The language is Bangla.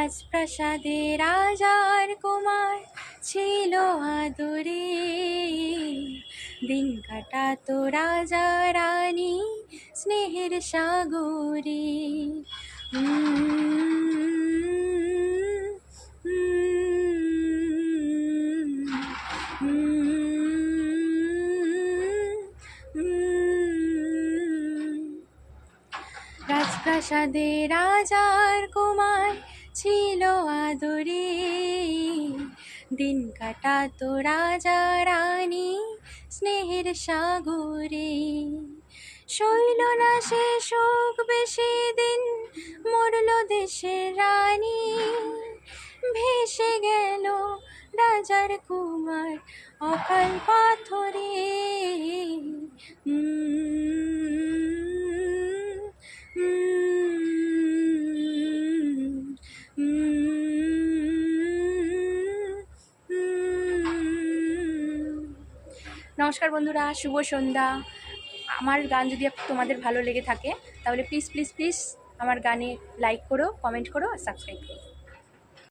রাজপ্রাসাদে রাজার কুমার ছিল আদরে, দিন কাটাতো রাজা রানী স্নেহের সাগরে। রাজপ্রাসাদে রাজার কুমার ছিল আদরে, দিন কাটাতো রাজা রানী স্নেহের সাগরে। শৈল না সে শোক বেশি দিন, মরল দেশের রানী, ভেসে গেল রাজার কুমার অকাল পাথরে। নমস্কার বন্ধুরা, শুভ সন্ধ্যা। আমার গান যদি তোমাদের ভালো লেগে থাকে তাহলে প্লিজ প্লিজ প্লিজ আমার গানে লাইক করো, কমেন্ট করো আর সাবস্ক্রাইব করো।